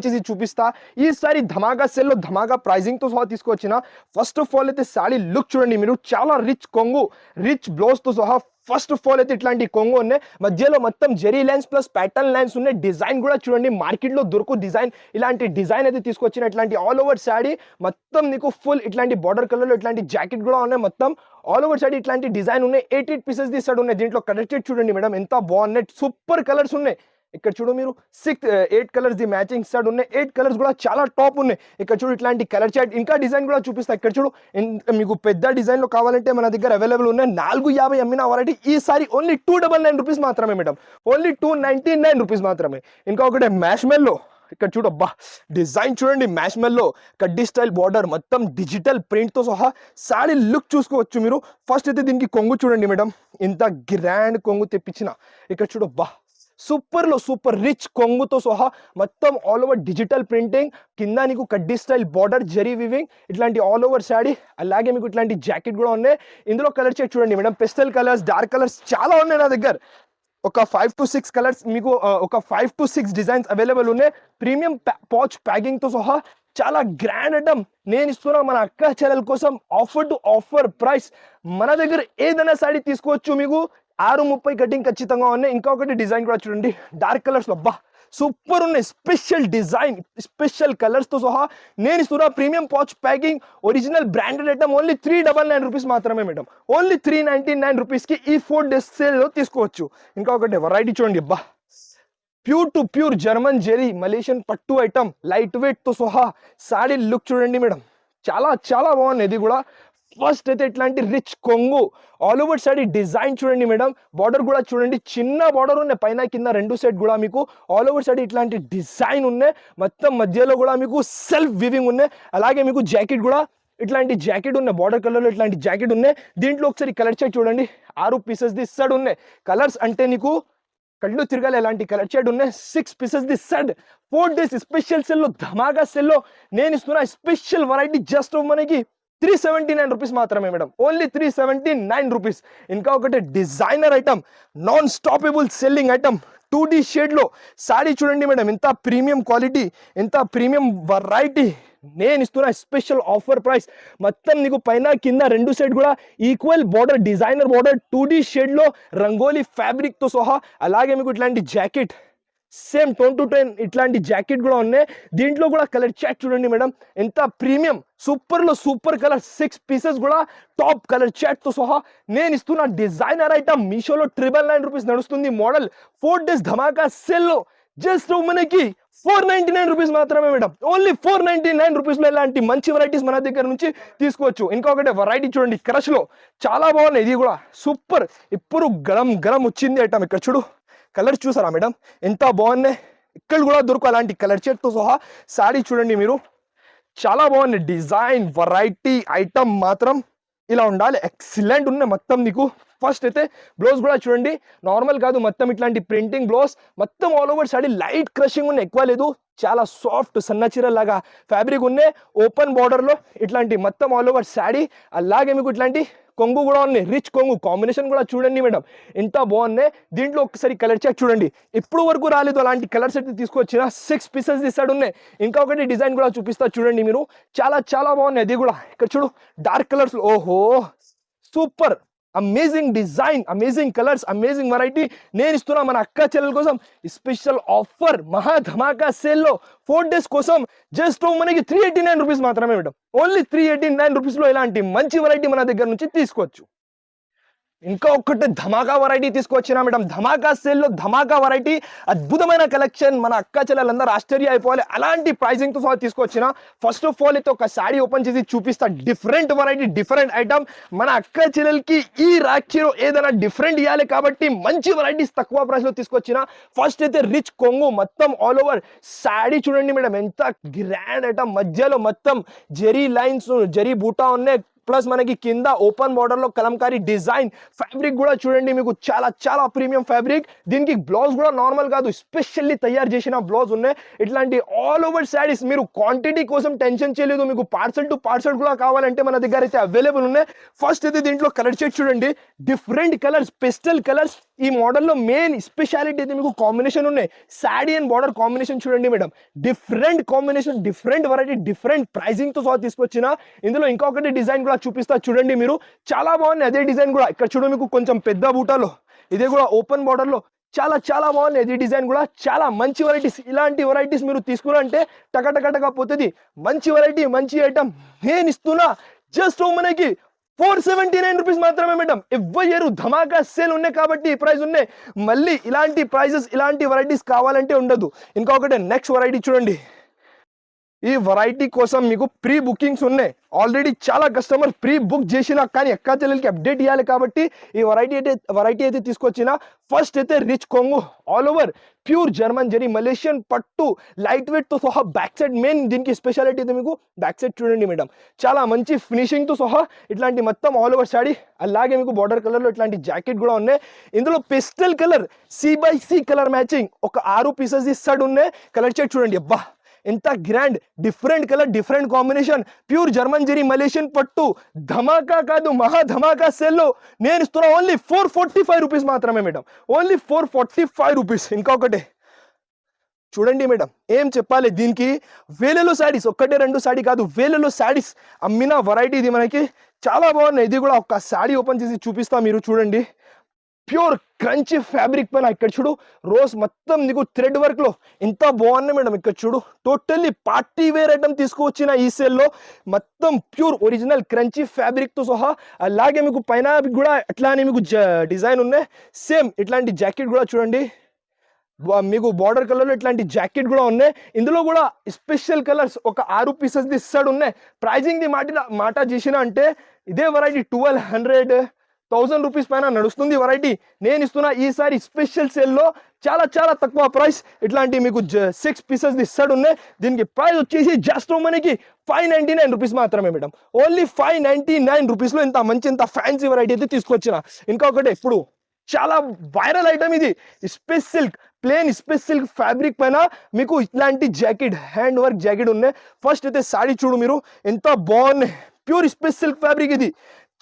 చేసి చూపిస్తా. ఈ సారీ ధమాకా సెల్ లో ధమాకా ప్రైజింగ్ తో సహా తీసుకొచ్చిన. ఫస్ట్ ఆఫ్ ఆల్ అయితే సారీ లుక్ చూడండి మీరు, చాలా రిచ్ కొంగు, రిచ్ బ్లౌజ్ తో సహా. ఫస్ట్ ఆఫ్ ఆల్ అయితే ఇట్లాంటి కొంగు ఉన్నాయి, మధ్యలో మొత్తం zari lines plus pattern lines ఉన్నాయి. డిజైన్ కూడా చూడండి, మార్కెట్ లో దొరుకు డిజైన్, ఇలాంటి డిజైన్ అయితే తీసుకొచ్చిన. ఇట్లాంటి ఆల్ ఓవర్ సాడీ మొత్తం నీకు ఫుల్ ఇట్లాంటి బార్డర్ కలర్ లో ఇట్లాంటి జాకెట్ కూడా ఉన్నాయి. మొత్తం ఆల్ ఓవర్ సాడీ ఇట్లాంటి డిజైన్ ఉన్నాయి. 8 పీసెస్ తీసాడు ఉన్నాయి. దీంట్లో కలర్ షేడ్ చూడండి మేడం, ఎంత బాగున్నాయి, సూపర్ కలర్స్ ఉన్నాయి. ఇక్కడ చూడు మీరు 8 కలర్స్ ది మ్యాచింగ్ స్టార్ట్ ఉన్నాయి. 8 కలర్స్ కూడా చాలా టాప్ ఉన్నాయి. ఇక్కడ చూడు ఇట్లాంటి కలర్ చాట్, ఇంకా డిజైన్ కూడా చూపిస్తా. ఇక్కడ చూడు మీకు పెద్ద డిజైన్ లో కావాలంటే మన దగ్గర అవైలబుల్ ఉన్నాయి. 450 అమ్మిన వెరైటీ ఈసారి ఓన్లీ 299 రూపీస్ మాత్రమే మేడం. ఓన్లీ 299 రూపీస్ మాత్రమే. ఇంకా ఒకటే మ్యాష్ మెల్లో, ఇక్కడ చూడు అబ్బా డిజైన్ చూడండి, మ్యాష్ మెల్లో కడ్డీ స్టైల్ బార్డర్, మొత్తం డిజిటల్ ప్రింట్ తో సహా. సారీ లుక్ చూసుకోవచ్చు మీరు. ఫస్ట్ అయితే దీనికి కొంగు చూడండి మేడం, ఇంత గ్రాండ్ కొంగు తెప్పించిన. ఇక్కడ చూడు అబ్బా సూపర్ రిచ్ కొంగుతో సహా మొత్తం ఆల్ ఓవర్ డిజిటల్ ప్రింటింగ్, కింద నీకు కడ్డీ స్టైల్ బార్డర్, జరీ వివింగ్, ఇట్లాంటి ఆల్ ఓవర్ శాడీ. అలాగే మీకు ఇట్లాంటి జాకెట్ కూడా ఉన్నాయి. ఇందులో కలర్ చెక్ చూడండి madam, pastel colours, dark colours చాలా ఉన్నాయి నా దగ్గర. ఒక 5 to 6 కలర్స్ మీకు, ఒక 5 to 6 డిజైన్స్ అవైలబుల్ ఉన్నాయి. ప్రీమియం పౌచ్ ప్యాకింగ్ తో సహా చాలా గ్రాండ్ ఐటమ్ నేను ఇస్తున్నా మన అక్క చెల్లెల కోసం. Offer to offer price. మన దగ్గర ఏదైనా సాడీ తీసుకోవచ్చు. మీకు 630 కటింగ్ ఖచ్చితంగా ఉన్నాయి. ఇంకొకటి డిజైన్ కూడా చూడండి, డార్క్ కలర్స్ లో అబ్బా సూపర్ ఉన్నాయి. స్పెషల్ డిజైన్, స్పెషల్ కలర్స్ తో సహా నేను ఇస్తున్నా. Premium pouch packing, original branded item. Only 399 rupees మాత్రమే మేడం. ఓన్లీ 399 రూపీస్ కి ఈ 4 days సేల్ లో తీసుకోవచ్చు. ఇంకొకటి వెరైటీ చూడండి అబ్బా, pure to pure German zari Malaysian పట్టు ఐటమ్, లైట్ వెయిట్ తో సహా. సాడీ లుక్ చూడండి మేడం, చాలా బాగుంది. ఇది కూడా ఫస్ట్ అయితే ఇట్లాంటి రిచ్ కొంగు, ఆల్ ఓవర్ సాడీ డిజైన్ చూడండి మేడం. బార్డర్ కూడా చూడండి, చిన్న బార్డర్ ఉన్నాయి, పైన కింద 2 సెట్ కూడా మీకు ఆల్ ఓవర్ సాడీ ఇట్లాంటి డిజైన్ ఉన్నాయి. మొత్తం మధ్యలో కూడా మీకు సెల్ఫ్ వివింగ్ ఉన్నాయి. అలాగే మీకు జాకెట్ కూడా ఇట్లాంటి జాకెట్ ఉన్నాయి, బార్డర్ కలర్ లో ఇట్లాంటి జాకెట్ ఉన్నాయి. దీంట్లో ఒకసారి కలర్ చెక్ చూడండి, 6 పీసెస్ ది సెట్ ఉన్నాయి. కలర్స్ అంటే నీకు కళ్ళు తిరగాలి, ఎలాంటి కలర్ షేడ్ ఉన్నాయి. 6 pieces the set. 4 days special సెల్లో, ధమాకా సెల్లో నేను ఇస్తున్నా స్పెషల్ వెరైటీ జస్ట్ మనకి 379 రూపీస్ మాత్రమే మేడం. Only 379 rupees. ఇంకా ఒకటి designer item, non stoppable selling item, 2D shade లో సారీ చూడండి మేడం, ఎంత ప్రీమియం క్వాలిటీ, ఎంత ప్రీమియం వెరైటీ. నేను ఇస్తున్న స్పెషల్ ఆఫర్ ప్రైస్. మొత్తం నీకు పైన కింద రెండు సైడ్ కూడా equal border, designer border, 2D shade లో రంగోలీ ఫ్యాబ్రిక్ తో సహా. అలాగే మీకు ఇట్లాంటి జాకెట్ సేమ్ 10 to 10 ఇట్లాంటి జాకెట్ కూడా ఉన్నాయి. దీంట్లో కూడా కలర్ చాట్ చూడండి మేడం, ఎంత ప్రీమియం, సూపర్ లో సూపర్ కలర్, 6 పీసెస్ కూడా టాప్ కలర్ చాట్ తో సహా. నేను ఇస్తున్న డిజైనర్ ఐటమ్ మీషోలో 999 రూపీస్ నడుస్తుంది. మోడల్ 4 days ధమాకా సేల్ లో జస్ట్ మనకి 499 రూపీస్ మాత్రమే మేడం. ఓన్లీ 499 రూపీస్ లో ఇలాంటి మంచి వెరైటీస్ మన దగ్గర నుంచి తీసుకోవచ్చు. ఇంకొకటి వెరైటీ చూడండి, క్రష్ లో చాలా బాగున్నాయి. ఇది కూడా సూపర్, ఇప్పుడు గరం గరం వచ్చింది ఐటమ్. ఇక్కడ చూడు, కలర్ చూసారా మేడం, ఎంత బాగున్నాయి. ఇక్కడ కూడా దొరుకు అలాంటి కలర్ షేడ్ తో సహా. సారీ చూడండి మీరు, చాలా బాగుంది. డిజైన్ వెరైటీ ఐటమ్ మాత్రం ఇలా ఉండాలి, ఎక్సలెంట్ ఉన్నాయి మొత్తం నీకు. ఫస్ట్ అయితే బ్లౌజ్ కూడా చూడండి, నార్మల్ కాదు, మొత్తం ఇట్లాంటి ప్రింటింగ్ బ్లౌజ్, మొత్తం all over saree light crushing ఉన్నాయి, ఎక్కువ లేదు. చాలా సాఫ్ట్ సన్న చీర లాగా ఫ్యాబ్రిక్ ఉన్నాయి. ఓపెన్ బార్డర్ లో ఇట్లాంటి మొత్తం ఆల్ ఓవర్ సాడీ. అలాగే మీకు ఇట్లాంటి కొంగు కూడా ఉన్నాయి, రిచ్ కొంగు కాంబినేషన్ కూడా చూడండి మేడం, ఎంత బాగున్నాయి. దీంట్లో ఒకసారి కలర్ చెక్ చూడండి, ఇప్పుడు వరకు రాలేదు అలాంటి కలర్స్ అయితే తీసుకొచ్చిన. 6 పీసెస్ తీసాడు ఉన్నాయి. ఇంకొకటి డిజైన్ కూడా చూపిస్తా చూడండి మీరు, చాలా చాలా బాగున్నాయి. అది కూడా ఇక్కడ చూడు, డార్క్ కలర్స్. ఓహో super, amazing design, amazing colours, amazing variety. నేను ఇస్తున్నా మన అక్క చెల్లెల కోసం స్పెషల్ ఆఫర్ మహా ధమాకా సేల్ లో 4 days కోసం జస్ట్ మనకి 389 రూపీస్ మాత్రమే మేడం. ఓన్లీ 389 రూపీస్ లో ఇలాంటి మంచి వెరైటీ మన దగ్గర నుంచి తీసుకోవచ్చు. ఇంకా ఒక్కటి ధమాకా వెరైటీ తీసుకొచ్చినా మేడం, ధమాకా సేల్ లో ధమాకా వెరైటీ, అద్భుతమైన కలెక్షన్. మన అక్క చెల్లెలందరూ ఆశ్చర్య అయిపోవాలి, అలాంటి ప్రైజింగ్ తో సహా తీసుకొచ్చిన. ఫస్ట్ ఆఫ్ ఆల్ అయితే ఒక సారీ ఓపెన్ చేసి చూపిస్తా, డిఫరెంట్ వెరైటీ, డిఫరెంట్ ఐటమ్. మన అక్క చెల్లెలకి ఈ రాఖీలో ఏదైనా డిఫరెంట్ ఇవ్వాలి కాబట్టి మంచి వెరైటీస్ తక్కువ ప్రైస్ లో తీసుకొచ్చిన. ఫస్ట్ అయితే రిచ్ కొంగు, మొత్తం ఆల్ ఓవర్ సారీ చూడండి మేడం, ఎంత గ్రాండ్ ఐటమ్. మధ్యలో మొత్తం జరీ లైన్స్, జరీ బూటా ఉన్నాయి. ప్లస్ మనకి కింద ఓపెన్ బార్డర్ లో కలంకారీ డిజైన్. ఫ్యాబ్రిక్ కూడా చూడండి మీకు, చాలా చాలా ప్రీమియం ఫ్యాబ్రిక్. దీనికి బ్లౌజ్ కూడా నార్మల్ కాదు, స్పెషల్లీ తయారు చేసిన బ్లౌజ్ ఉన్నాయి. ఇట్లాంటి ఆల్ ఓవర్ శారీస్ మీరు క్వాంటిటీ కోసం టెన్షన్ చేయలేదు, మీకు పార్సల్ టు పార్సల్ కూడా కావాలంటే మన దగ్గర అయితే అవైలబుల్ ఉన్నాయి. ఫస్ట్ అయితే దీంట్లో కలర్ షేడ్ చూడండి, డిఫరెంట్ కలర్స్, పెస్టల్ కలర్స్. ఈ మోడల్లో మెయిన్ స్పెషాలిటీ అయితే మీకు కాంబినేషన్ ఉన్నాయి. శారీ అండ్ బార్డర్ కాంబినేషన్ చూడండి madam, different combination, different variety, different pricing తో సహా తీసుకొచ్చిన. ఇందులో ఇంకొకటి డిజైన్ కూడా చూపిస్తా చూడండి మీరు, చాలా బాగుంది. అదే డిజైన్ కూడా ఇక్కడ చూడండి మీకు, కొంచెం పెద్ద బూటాలో, ఇదే కూడా ఓపెన్ బార్డర్ లో చాలా చాలా బాగుంది. ఇది డిజైన్ కూడా చాలా మంచి వెరైటీస్. ఇలాంటి వెరైటీస్ మీరు తీసుకున్నారంటే టకటకటగా పోతుంది. మంచి వెరైటీ, మంచి ఐటమ్ నేను ఇస్తున్నా. జస్ట్ మనకి 479 రూపీస్ మాత్రమే మేడం. ఇవ్వరు, ధమాకా సేల్ ఉన్నాయి కాబట్టి ఈ ప్రైస్ ఉన్నాయి. మళ్ళీ ఇలాంటి ప్రైజెస్, ఇలాంటి వెరైటీస్ కావాలంటే ఉండదు. ఇంకొకటి నెక్స్ట్ వెరైటీ చూడండి, ఈ వెరైటీ కోసం మీకు ప్రీ బుకింగ్స్ ఉన్నాయి. ఆల్రెడీ చాలా కస్టమర్ ప్రీ బుక్ చేసినా, కానీ అక్క చెల్లెలకి అప్డేట్ ఇవ్వాలి కాబట్టి ఈ వెరైటీ అయితే తీసుకొచ్చిన. ఫస్ట్ అయితే రిచ్ కొంగు, all over pure German zari, Malaysian పట్టు, లైట్ వెయిట్ తో సహా. బ్యాక్ సైడ్ మెయిన్ దీనికి స్పెషాలిటీ అయితే మీకు బ్యాక్ సైడ్ చూడండి మేడం, చాలా మంచి ఫినిషింగ్ తో సహా. ఇట్లాంటి మొత్తం ఆల్ ఓవర్ సాడీ. అలాగే మీకు బార్డర్ కలర్ లో ఇట్లాంటి జాకెట్ కూడా ఉన్నాయి. ఇందులో pastel colour, C/C colour matching ఒక 6 పీసెస్ ఇస్తాడు ఉన్నాయి. కలర్ షేడ్ చూడండి, అబ్బా ఎంత grand, different colour, different combination, pure German zari, Malaysian పట్టు. ధమాకా కాదు, మహా ధమాకా సెల్లో నేను ఇస్తున్నా. ఓన్లీ 445 రూపీస్ మాత్రమే మేడం, ఓన్లీ 445 రూపీస్. ఇంకొకటి చూడండి మేడం, ఏం చెప్పాలి, దీనికి వేలలో శారీస్, ఒక్కటే రెండు శారీ కాదు, వేలలో శారీస్ అమ్మిన వెరైటీ ఇది మనకి. చాలా బాగున్నాయి. ఇది కూడా ఒక శారీ ఓపెన్ చేసి చూపిస్తా, మీరు చూడండి. ప్యూర్ క్రంచీ ఫ్యాబ్రిక్ పైన ఇక్కడ చూడు, రోజ్ మొత్తం నీకు థ్రెడ్ వర్క్ లో ఎంత బాగున్నాయి మేడం. ఇక్కడ చూడు, టోటల్లీ పార్టీ వేర్ ఐటమ్ తీసుకువచ్చిన ఈ సేల్ లో. మొత్తం ప్యూర్ ఒరిజినల్ క్రంచీ ఫ్యాబ్రిక్ తో సహా. అలాగే మీకు పైన కూడా అట్లానే మీకు డిజైన్ ఉన్నాయి. సేమ్ ఇట్లాంటి జాకెట్ కూడా చూడండి, మీకు బార్డర్ కలర్ లో ఇట్లాంటి జాకెట్ కూడా ఉన్నాయి. ఇందులో కూడా స్పెషల్ కలర్స్ ఒక 6 పీసెస్ ఇస్తాడు ఉన్నాయి. ప్రైజింగ్ ది మాట చేసిన అంటే ఇదే వెరైటీ 1200-1000 రూపీస్ పైన నడుస్తుంది వెరైటీ. నేను ఇస్తున్నా ఈసారి స్పెషల్ సేల్లో చాలా చాలా తక్కువ ప్రైస్. ఇట్లాంటి మీకు 6 పీసెస్ ఇస్తాడు ఉన్నాయి. దీనికి ప్రైస్ వచ్చేసి జస్ట్ మనకి 599 రూపీస్ మాత్రమే మేడం. ఓన్లీ 599 రూపీస్లో ఇంత మంచి, ఇంత ఫ్యాన్సీ వెరైటీ అయితే తీసుకొచ్చిన. ఇంకొకటి ఇప్పుడు చాలా వైరల్ ఐటమ్ ఇది, space silk, plain space silk fabric పైన మీకు ఇట్లాంటి జాకెట్, హ్యాండ్ వర్క్ జాకెట్ ఉన్నాయి. ఫస్ట్ అయితే సారీ చూడు మీరు, ఎంత బాగున్నాయి. ప్యూర్ స్పేస్ సిల్క్ ఫ్యాబ్రిక్ ఇది,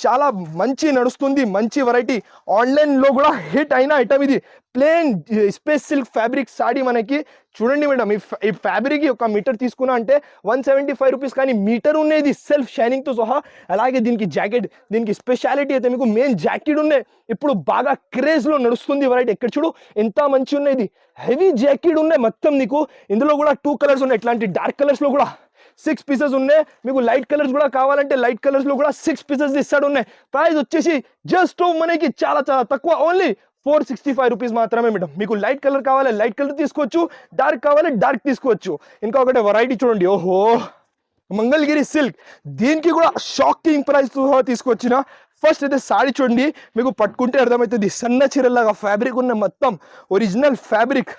చాలా మంచి నడుస్తుంది, మంచి వెరైటీ. ఆన్లైన్లో కూడా హిట్ అయిన ఐటమ్ ఇది. Plain space silk fabric sari మనకి చూడండి మేడం. ఈ ఫ్యాబ్రిక్ ఒక మీటర్ తీసుకున్నా అంటే 175 రూపీస్, కానీ మీటర్ ఉన్నది సెల్ఫ్ షైనింగ్తో సహా. అలాగే దీనికి జాకెట్, దీనికి స్పెషాలిటీ అయితే మీకు మెయిన్ జాకెట్ ఉన్నాయి. ఇప్పుడు బాగా క్రేజ్లో నడుస్తుంది వెరైటీ. ఎక్కడ చూడు ఎంత మంచి ఉన్నది, హెవీ జాకెట్ ఉన్నాయి మొత్తం నీకు. ఇందులో కూడా 2 కలర్స్ ఉన్నాయి, ఇట్లాంటి డార్క్ కలర్స్లో కూడా 6 పీసెస్ ఉన్నాయి. మీకు లైట్ కలర్స్ కూడా కావాలంటే లైట్ కలర్స్లో కూడా 6 పీసెస్ ఇస్తాడు ఉన్నాయి. ప్రైస్ వచ్చేసి జస్ట్ మనకి చాలా చాలా తక్కువ, ఓన్లీ 465 రూపీస్ మాత్రమే మేడం. మీకు లైట్ కలర్ కావాలి లైట్ కలర్ తీసుకోవచ్చు, డార్క్ కావాలి డార్క్ తీసుకోవచ్చు. ఇంకొకటి వెరైటీ చూడండి, ఓహో మంగళగిరి సిల్క్. దీనికి కూడా షాకింగ్ ప్రైస్ తీసుకొచ్చిన. ఫస్ట్ అయితే సాడీ చూడండి, మీకు పట్టుకుంటే అర్థమవుతుంది. సన్న చీరలాగా ఫ్యాబ్రిక్ ఉన్న మొత్తం ఒరిజినల్ ఫ్యాబ్రిక్.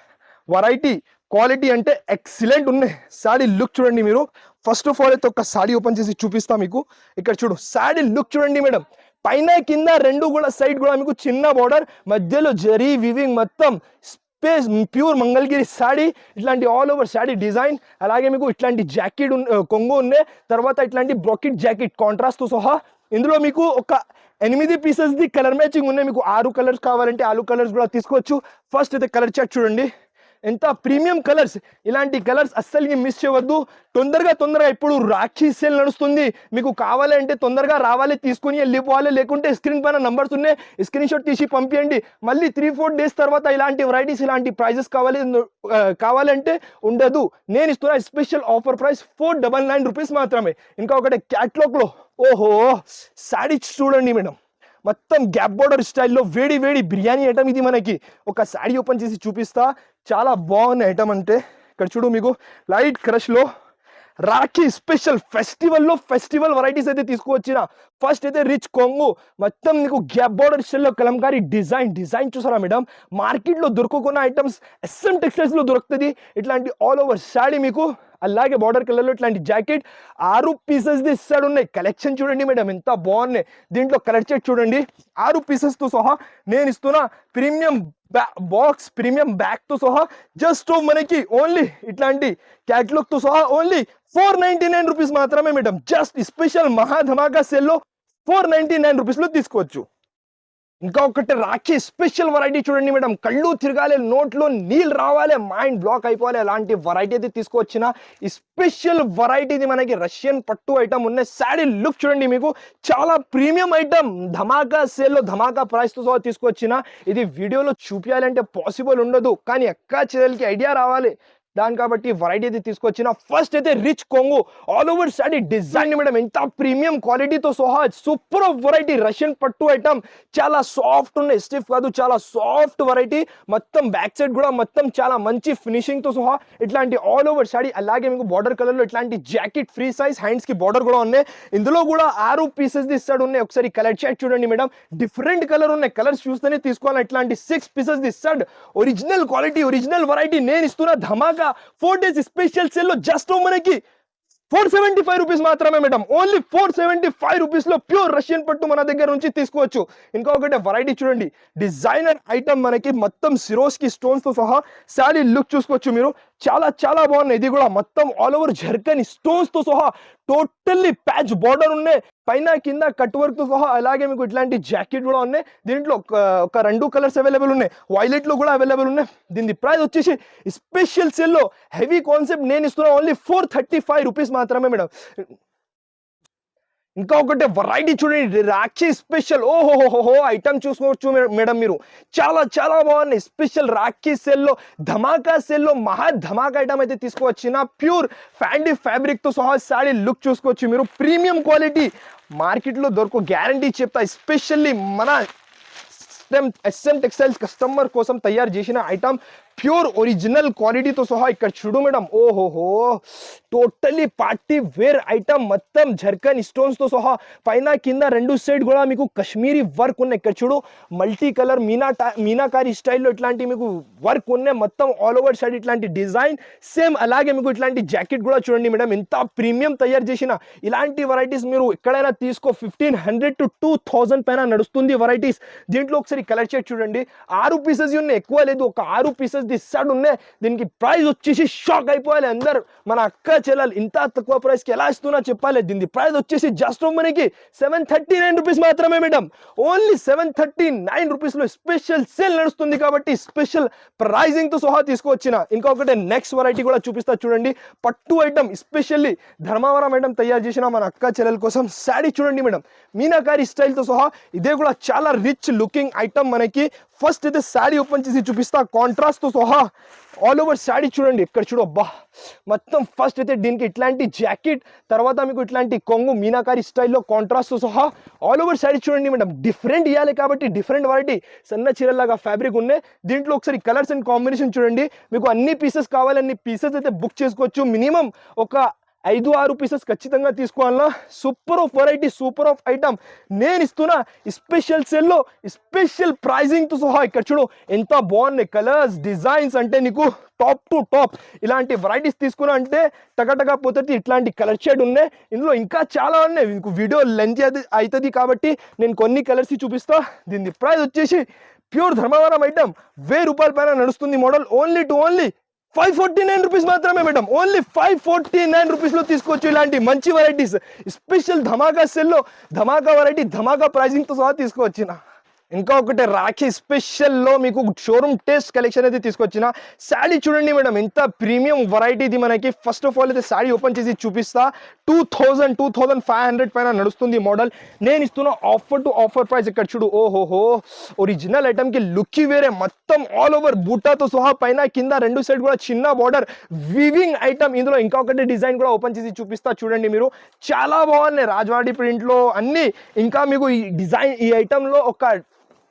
వెరైటీ క్వాలిటీ అంటే ఎక్సలెంట్ ఉన్నాయి. సాడీ లుక్ చూడండి మీరు. ఫస్ట్ ఆఫ్ ఆల్ అయితే ఒక సాడీ ఓపెన్ చేసి చూపిస్తా మీకు. ఇక్కడ చూడు సాడీ లుక్ చూడండి మేడం. పైన కింద రెండు కూడా సైడ్ కూడా మీకు చిన్న బార్డర్, మధ్యలో జరీ వివింగ్, మొత్తం స్పేస్ ప్యూర్ మంగళగిరి సాడీ. ఇట్లాంటి ఆల్ ఓవర్ సాడీ డిజైన్. అలాగే మీకు ఇట్లాంటి జాకెట్ కొంగు ఉన్నాయి, తర్వాత ఇట్లాంటి బ్రాకెట్ జాకెట్ కాంట్రాస్ట్తో సహా. ఇందులో మీకు ఒక 8 పీసెస్ది కలర్ మ్యాచింగ్ ఉన్నాయి. మీకు 6 కలర్స్ కావాలంటే 6 కలర్స్ కూడా తీసుకోవచ్చు. ఫస్ట్ అయితే కలర్ చార్ట్ చూడండి, ఎంత ప్రీమియం కలర్స్. ఇలాంటి కలర్స్ అస్సలు మిస్ చేయవద్దు. తొందరగా ఇప్పుడు రాఖీ సేల్ నడుస్తుంది. మీకు కావాలంటే తొందరగా రావాలి, తీసుకుని వెళ్ళిపోవాలి. లేకుంటే స్క్రీన్ పైన నంబర్స్ ఉన్నాయి, స్క్రీన్ షాట్ తీసి పంపించండి. మళ్ళీ 3-4 డేస్ తర్వాత ఇలాంటి వెరైటీస్, ఇలాంటి ప్రైజెస్ కావాలంటే ఉండదు. నేను ఇస్తున్న స్పెషల్ ఆఫర్ ప్రైస్ 499 రూపీస్ మాత్రమే. ఇంకా ఒకటి క్యాట్లాగ్లో ఓహో సాడీ చూడండి మేడం, మొత్తం గ్యాప్ బోర్డర్ స్టైల్లో వేడి వేడి బిర్యానీ ఐటమ్ ఇది. మనకి ఒక సాడీ ఓపెన్ చేసి చూపిస్తా, చాలా బాగున్న ఐటమ్. అంటే ఇక్కడ చూడు, మీకు లైట్ క్రష్లో రాఖీ స్పెషల్ ఫెస్టివల్ వెరైటీస్ అయితే తీసుకువచ్చిన. ఫస్ట్ అయితే రిచ్ కొంగు, మొత్తం నీకు గ్యాప్ బోర్డర్ స్టైల్లో కలంకారీ డిజైన్ చూసారా మేడం. మార్కెట్లో దొరుకుకున్న ఐటమ్స్ SM టెక్స్టైల్స్లో దొరుకుతుంది. ఇట్లాంటి ఆల్ ఓవర్ సాడీ మీకు. అలాగే బార్డర్ కలర్లో ఇట్లాంటి జాకెట్ 6 పీసెస్ది ఇస్తాడు ఉన్నాయి. కలెక్షన్ చూడండి మేడం ఎంత బాగున్నాయి. దీంట్లో కలర్ చార్ట్ చూడండి, 6 పీసెస్తో సహా నేను ఇస్తున్న ప్రీమియం బాక్స్, ప్రీమియం బ్యాగ్తో సహా జస్ట్ మనకి ఓన్లీ ఇట్లాంటి క్యాటలాగ్తో సహా ఓన్లీ 499 రూపీస్ మాత్రమే మేడం. జస్ట్ స్పెషల్ మహా ధమాకా సేల్లో 499 రూపీస్లో తీసుకోవచ్చు. ఇంకా ఒకటి రాఖీ స్పెషల్ వెరైటీ చూడండి మేడం, కళ్ళు తిరగాలి, నోట్లో నీళ్ళు రావాలి, మైండ్ బ్లాక్ అయిపోవాలి, అలాంటి వెరైటీ అయితే తీసుకొచ్చిన. ఈ స్పెషల్ వెరైటీది మనకి రష్యన్ పట్టు ఐటమ్ ఉన్నాయి. సాడీ లుక్ చూడండి, మీకు చాలా ప్రీమియం ఐటమ్. ధమాకా సేల్లో ధమాకా ప్రైస్తో సహా తీసుకొచ్చిన. ఇది వీడియోలో చూపించాలంటే పాసిబుల్ ఉండదు, కానీ అక్క చెల్లెలకి ఐడియా రావాలి దాని కాబట్టి వెరైటీ అయితే తీసుకొచ్చిన. ఫస్ట్ అయితే రిచ్ కొంగు all over saree design madam, ఎంత ప్రీమియం క్వాలిటీతో సహా సూపర్ వెరైటీ. రష్యన్ పట్టు ఐటమ్, చాలా సాఫ్ట్ ఉన్నాయి, స్టిఫ్ కాదు, చాలా సాఫ్ట్ వెరైటీ. మొత్తం బ్యాక్ సైడ్ కూడా మొత్తం చాలా మంచి ఫినిషింగ్తో సహా ఇట్లాంటి ఆల్ ఓవర్ సాడీ. అలాగే మీకు బార్డర్ కలర్లో ఇట్లాంటి జాకెట్ ఫ్రీ సైజ్, హ్యాండ్స్కి బార్డర్ కూడా ఉన్నాయి. ఇందులో కూడా 6 పీసెస్ ఇస్తాడు ఉన్నాయి. ఒకసారి కలర్ చార్ట్ చూడండి మేడం, డిఫరెంట్ కలర్ ఉన్నాయి. కలర్స్ చూస్తేనే తీసుకోవాలి. ఇట్లాంటి 6 పీసెస్ ఇస్తాడు. Original quality, original variety. నేను ఇస్తున్న ధమాకా 4 డేస్ స్పెషల్ సేల్లో జస్ట్ మనకి 475 రూపీస్ మాత్రమే మేడం. ఓన్లీ 475 రూపీస్లో ప్యూర్ రష్యన్ పట్టు మన దగ్గర నుంచి తీసుకోవచ్చు. ఇంకొకటి వెరైటీ చూడండి, డిజైనర్ ఐటమ్ మనకి మొత్తం సిరోస్కి స్టోన్స్తో సహా. సాడీ లుక్ చూసుకోవచ్చు మీరు, చాలా బాగున్నాయి. ఇది కూడా మొత్తం ఆల్ ఓవర్ జర్కన్ స్టోన్స్తో సహా టోటల్లీ ప్యాచ్ బార్డర్ ఉన్నాయి, పైన కింద కట్ వర్క్తో సహా. అలాగే మీకు ఇట్లాంటి జాకెట్ కూడా ఉన్నాయి. దీంట్లో ఒక 2 కలర్స్ అవైలబుల్ ఉన్నాయి, వైలెట్లో కూడా అవైలబుల్ ఉన్నాయి. దీని ప్రైస్ వచ్చేసి స్పెషల్ సేల్లో హెవీ కాన్సెప్ట్ నేను ఇస్తున్నా ఓన్లీ 435 రూపీస్ మాత్రమే మేడం. ఇంకా ఒకటి వెరైటీ చూడండి, రాఖీ స్పెషల్. ఓహోహోహో ఐటమ్ చూసుకోవచ్చు మేడం మీరు, చాలా బాగున్నాయి. స్పెషల్ రాఖీ సేల్లో ధమాకా సేల్లో మహా ధమాకా ఐటమ్ అయితే తీసుకువచ్చిన. ప్యూర్ ఫ్యాండీ ఫ్యాబ్రిక్తో సహా సాడీ లుక్ చూసుకోవచ్చు మీరు. ప్రీమియం క్వాలిటీ, మార్కెట్లో దొరకు గ్యారంటీ చెప్తా. ఎస్పెషల్లీ మన SM టెక్స్టైల్స్ కస్టమర్ కోసం తయారు చేసిన ఐటమ్, ప్యూర్ ఒరిజినల్ క్వాలిటీతో సహా. ఇక్కడ చూడు మేడం, ఓహోహో టోటలీ పార్టీ వేర్ ఐటమ్, మొత్తం జర్కన్ స్టోన్స్తో సహా. పైన కింద 2 సైడ్ కూడా మీకు కశ్మీరీ వర్క్ ఉన్నాయి. ఇక్కడ చూడు మల్టీ కలర్ మీనాకారి స్టైల్లో ఇట్లాంటి మీకు వర్క్ ఉన్నాయి. మొత్తం ఆల్ ఓవర్ సైడ్ ఇట్లాంటి డిజైన్ సేమ్. అలాగే మీకు ఇట్లాంటి జాకెట్ కూడా చూడండి మేడం, ఎంత ప్రీమియం తయారు చేసిన. ఇలాంటి వెరైటీస్ మీరు ఎక్కడైనా తీసుకో, 1500 to 2000 పైన నడుస్తుంది వెరైటీస్. దీంట్లో ఒకసారి ఒకసారి కలెక్ట్ చేసి చూడండి. 6 పీసెస్ ఉన్నాయి, ఎక్కువ లేదు, ఒక 6 పీసెస్ ఇస్తాడు ఉన్నాయి. దీనికి ప్రైస్ వచ్చేసి షాక్ అయిపోవాలి అందరు. మన అక్క చెల్లెలు ఇంత తక్కువ ప్రైస్ కి ఎలా ఇస్తున్నా చెప్పాలి. దీని ప్రైస్ వచ్చేసి జస్ట్ మనకి 739 రూపీస్ మాత్రమే మేడం. ఓన్లీ 739 రూపీస్ లో స్పెషల్ సేల్ నడుస్తుంది కాబట్టి స్పెషల్ ప్రైజింగ్ తో సహా తీసుకొచ్చిన. ఇంకొకటి నెక్స్ట్ వెరైటీ కూడా చూపిస్తా చూడండి. పట్టు ఐటమ్ ఎస్పెషల్లీ ధర్మవరం ఐటమ్ తయారు చేసిన మన అక్క చెల్లెల కోసం శారీ చూడండి మేడం, మీనాకారి స్టైల్ తో సహా. ఇదే కూడా చాలా రిచ్ లుకింగ్ ఐటమ్ మనకి. ఫస్ట్ అయితే శారీ ఓపెన్ చేసి చూపిస్తా కాంట్రాస్ట్ తో సహా. ఆల్ ఓవర్ శారీ చూడండి, ఇక్కడ చూడు అబ్బా మొత్తం. ఫస్ట్ అయితే దీనికి ఇట్లాంటి జాకెట్, తర్వాత మీకు ఇట్లాంటి కొంగు మీనాకారి స్టైల్లో కాంట్రాస్ట్ తో సహా ఆల్ ఓవర్ శారీ చూడండి మేడం. డిఫరెంట్ ఇవ్వాలి కాబట్టి డిఫరెంట్ వెరైటీ సన్న చీరలాగా ఫ్యాబ్రిక్ ఉన్నాయి. దీంట్లో ఒకసారి కలర్స్ అండ్ కాంబినేషన్ చూడండి. మీకు అన్ని పీసెస్ కావాలి, అన్ని పీసెస్ అయితే బుక్ చేసుకోవచ్చు. మినిమం ఒక 5-6 పీసెస్ ఖచ్చితంగా తీసుకోవాలా. Super of variety, super of item నేను ఇస్తున్నా స్పెషల్ సెల్లో స్పెషల్ ప్రైజింగ్ తో సహా. ఇక్కడ చూడు ఎంత బాగున్నాయి కలర్స్, డిజైన్స్. అంటే నీకు టాప్ టు టాప్ ఇలాంటి వెరైటీస్ తీసుకున్నా అంటే టగటగా పోతుంది. ఇట్లాంటి కలర్ షేడ్ ఉన్నాయి, ఇందులో ఇంకా చాలా ఉన్నాయి. మీకు వీడియో లెంత్ అవుతుంది కాబట్టి నేను కొన్ని కలర్స్ చూపిస్తా. దీని ప్రైస్ వచ్చేసి ప్యూర్ ధర్మవరం ఐటమ్ 1000 రూపాయల పైన నడుస్తుంది model. Only to only 549 rupees మాత్రమే మేడం. ఓన్లీ 549 రూపీస్ లో తీసుకోవచ్చు ఇలాంటి మంచి వెరైటీస్. స్పెషల్ ధమాకా సెల్లో ధమాకా వెరైటీ ధమాకా ప్రైజింగ్ తో సహా తీసుకొచ్చిన. ఇంకా ఒకటి రాఖీ స్పెషల్లో మీకు షోరూమ్ టేస్ట్ కలెక్షన్ అయితే తీసుకొచ్చిన. శారీ చూడండి మేడం, ఎంత ప్రీమియం వెరైటీ ఇది మనకి. ఫస్ట్ ఆఫ్ ఆల్ అయితే శారీ ఓపెన్ చేసి చూపిస్తా. 2500 పైన నడుస్తుంది మోడల్. నేను ఇస్తున్న ఆఫర్ టు ఆఫర్ ప్రైస్ ఇక్కడ చూడు. ఓహోహో, ఒరిజినల్ ఐటమ్ కి లుక్ వేరే. మొత్తం ఆల్ ఓవర్ బూటాతో సహా, పైన కింద రెండు సైడ్ కూడా చిన్న బార్డర్ వీవింగ్ ఐటమ్. ఇందులో ఇంకొకటి డిజైన్ కూడా ఓపెన్ చేసి చూపిస్తా చూడండి మీరు. చాలా బాగున్నాయి రాజవాడి ప్రింట్ లో అన్ని. ఇంకా మీకు ఈ డిజైన్ ఈ ఐటమ్ లో ఒక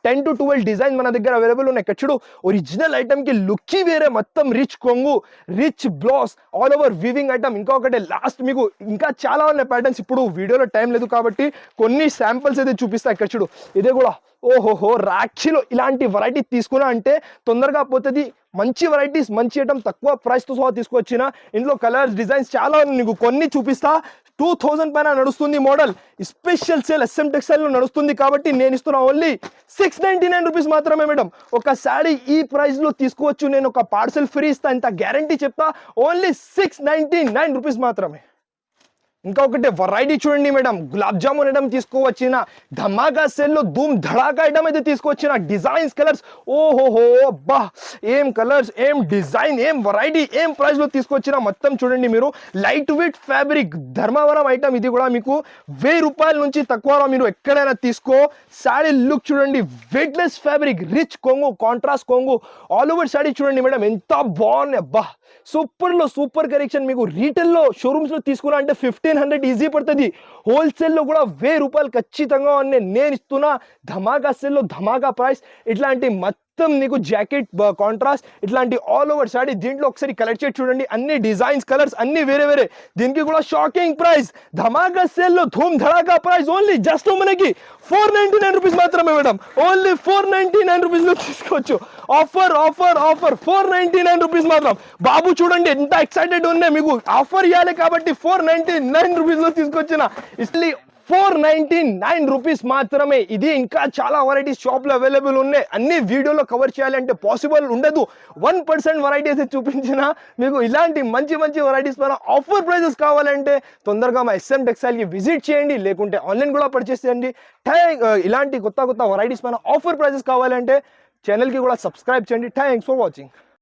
10 to 12 డిజైన్ మన దగ్గర అవైలబుల్ ఉన్నాయి. ఇక్కడ చూడు ఒరిజినల్ ఐటమ్ కి లుక్ వేరే. మొత్తం రిచ్ కొంగు, rich blouse, all over weaving item. ఇంకొకటి లాస్ట్ మీకు ఇంకా చాలా ఉన్నాయి ప్యాటర్న్స్. ఇప్పుడు వీడియోలో టైం లేదు కాబట్టి కొన్ని శాంపిల్స్ అయితే చూపిస్తా. ఇక్కడ చూడు ఇదే కూడా ఓహోహో, రాఖీలో ఇలాంటి వెరైటీ తీసుకున్నా అంటే తొందరగా పోతుంది. మంచి వెరైటీస్, మంచి ఐటమ్ తక్కువ ప్రైస్ తో సహా తీసుకొచ్చిన. ఇందులో కలర్స్, డిజైన్స్ చాలా నీకు కొన్ని చూపిస్తా. 2000 పైన నడుస్తుంది model. Special sale SM textile లో నడుస్తుంది కాబట్టి నేను ఇస్తున్నా ఓన్లీ 699 రూపీస్ మాత్రమే మేడం. ఒక శారీ ఈ ప్రైస్ లో తీసుకోవచ్చు. నేను ఒక పార్సల్ ఫ్రీ ఇస్తా, ఇంత గ్యారంటీ చెప్తా. ఓన్లీ 699 రూపీస్ మాత్రమే. ఇంకా ఒకటి వెరైటీ చూడండి మేడం, గులాబ్ జామున్ ఐటమ్ తీసుకోవచ్చిన. ధమాకా సెల్ లో ధూమ్ ధడాకా ఐటమ్ అయితే తీసుకొచ్చిన. డిజైన్స్, కలర్స్, ఓహోహో అబ్బా ఏం కలర్స్, ఏం డిజైన్, ఏం వెరైటీ, ఏం ప్రైస్ లో తీసుకొచ్చిన. మొత్తం చూడండి మీరు. Light weight fabric Dharmavaram item. ఇది కూడా మీకు 1000 రూపాయల నుంచి తక్కువలో మీరు ఎక్కడైనా తీసుకో. శారీ లుక్ చూడండి, వెయిట్లెస్ ఫ్యాబ్రిక్, రిచ్ కొంగు, కాంట్రాస్ట్ కొంగు, ఆల్ ఓవర్ శారీ చూడండి మేడం ఎంత బాగున్నాయి. అబ్బా సూపర్ లో సూపర్ కలెక్షన్. మీకు రీటైల్ లో షోరూమ్స్ లో తీసుకున్నా అంటే 1500 ఈజీ పడుతుంది. హోల్సేల్ లో కూడా 1000 రూపాయలు ఖచ్చితంగా ఉన్నాయి. నేను ఇస్తున్నా ధమాకా సెల్ లో ధమాకా ప్రైస్. ఇట్లాంటి మొత్తం నీకు జాకెట్, కాంట్రాస్ట్, ఇట్లాంటి ఆల్ ఓవర్ శారీ. దీంట్లో ఒకసారి కలెక్ట్ చేసి చూడండి, అన్ని డిజైన్స్, కలర్స్ అన్ని వేరే వేరే. దీనికి కూడా షాకింగ్ ప్రైస్. ధమాకా సేల్ లో ధూమ్ ధడాకా ప్రైస్. ఓన్లీ జస్ట్ మనకి 499 రూపీస్ మాత్రమే మేడం. ఓన్లీ 499 రూపీస్ లో తీసుకోవచ్చు. ఆఫర్ ఆఫర్ ఆఫర్ 499 రూపీస్ మాత్రం. బాబు చూడండి ఎంత ఎక్సైటెడ్ ఉన్నాయి. మీకు ఆఫర్ ఇవ్వాలి కాబట్టి 499 రూపీస్ లో తీసుకొచ్చిన. ఇస్లీ 499 రూపీస్ మాత్రమే. ఇది ఇంకా చాలా వెరైటీస్ షాప్ లో అవైలబుల్ ఉన్నాయి. అన్ని వీడియోలో కవర్ చేయాలంటే పాసిబుల్ ఉండదు. 1% వెరైటీస్ చూపించిన. మీకు ఇలాంటి మంచి మంచి వెరైటీస్ పైన ఆఫర్ ప్రైజెస్ కావాలంటే తొందరగా మా SM టెక్స్టైల్ కి విజిట్ చేయండి, లేకుంటే ఆన్లైన్ కూడా పర్చేస్ చేయండి. ఇలాంటి కొత్త కొత్త వెరైటీస్ పైన ఆఫర్ ప్రైజెస్ కావాలంటే ఛానల్ కి కూడా సబ్స్క్రైబ్ చేయండి. Thanks for watching.